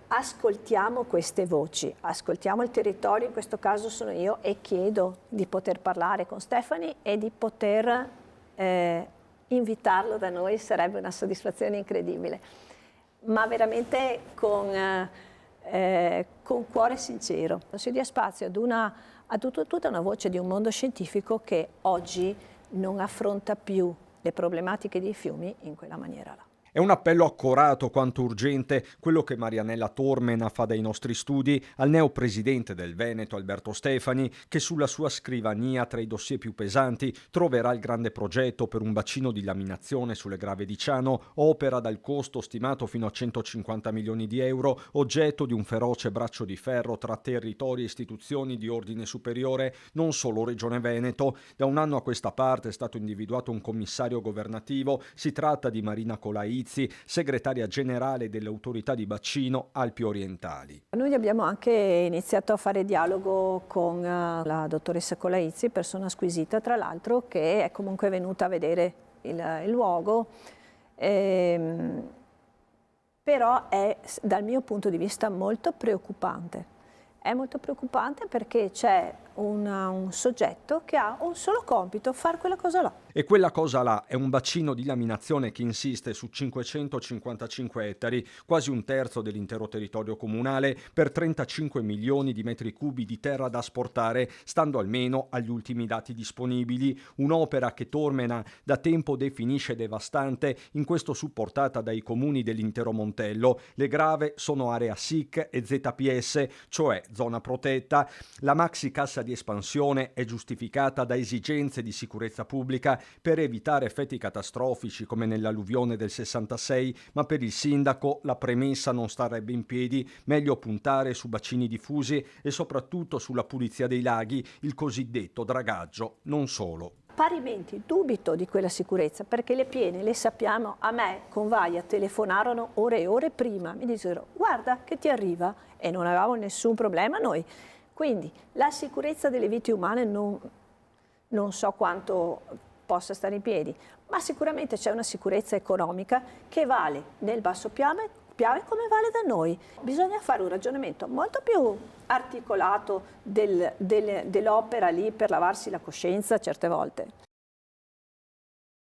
ascoltiamo queste voci, ascoltiamo il territorio, in questo caso sono io, e chiedo di poter parlare con Stefani e di poter invitarlo da noi, sarebbe una soddisfazione incredibile, ma veramente con cuore sincero. Si dia spazio a tutta una voce di un mondo scientifico che oggi non affronta più le problematiche dei fiumi in quella maniera là. È un appello accorato quanto urgente quello che Marianella Tormena fa dai nostri studi al neopresidente del Veneto Alberto Stefani, che sulla sua scrivania tra i dossier più pesanti troverà il grande progetto per un bacino di laminazione sulle Grave di Ciano, opera dal costo stimato fino a 150 milioni di euro, oggetto di un feroce braccio di ferro tra territori e istituzioni di ordine superiore, non solo Regione Veneto. Da un anno a questa parte è stato individuato un commissario governativo, si tratta di Marina Colaizi, segretaria generale delle autorità di bacino Alpi Orientali. Noi abbiamo anche iniziato a fare dialogo con la dottoressa Colaizi, persona squisita tra l'altro, che è comunque venuta a vedere il luogo, però è dal mio punto di vista molto preoccupante. È molto preoccupante perché c'è un soggetto che ha un solo compito, fare quella cosa là. E quella cosa là è un bacino di laminazione che insiste su 555 ettari, quasi un terzo dell'intero territorio comunale, per 35 milioni di metri cubi di terra da asportare, stando almeno agli ultimi dati disponibili. Un'opera che Tormena da tempo definisce devastante, in questo supportata dai comuni dell'intero Montello. Le Grave sono area SIC e ZPS, cioè zona protetta. La maxi cassa di espansione è giustificata da esigenze di sicurezza pubblica per evitare effetti catastrofici come nell'alluvione del 66, ma per il sindaco la premessa non starebbe in piedi, meglio puntare su bacini diffusi e soprattutto sulla pulizia dei laghi, il cosiddetto dragaggio, non solo. Parimenti dubito di quella sicurezza, perché le piene, le sappiamo, a me con Vaia telefonarono ore e ore prima, mi dissero guarda che ti arriva, e non avevamo nessun problema noi. Quindi la sicurezza delle vite umane non so quanto possa stare in piedi, ma sicuramente c'è una sicurezza economica che vale nel Basso Piave come vale da noi. Bisogna fare un ragionamento molto più articolato dell'opera lì per lavarsi la coscienza certe volte.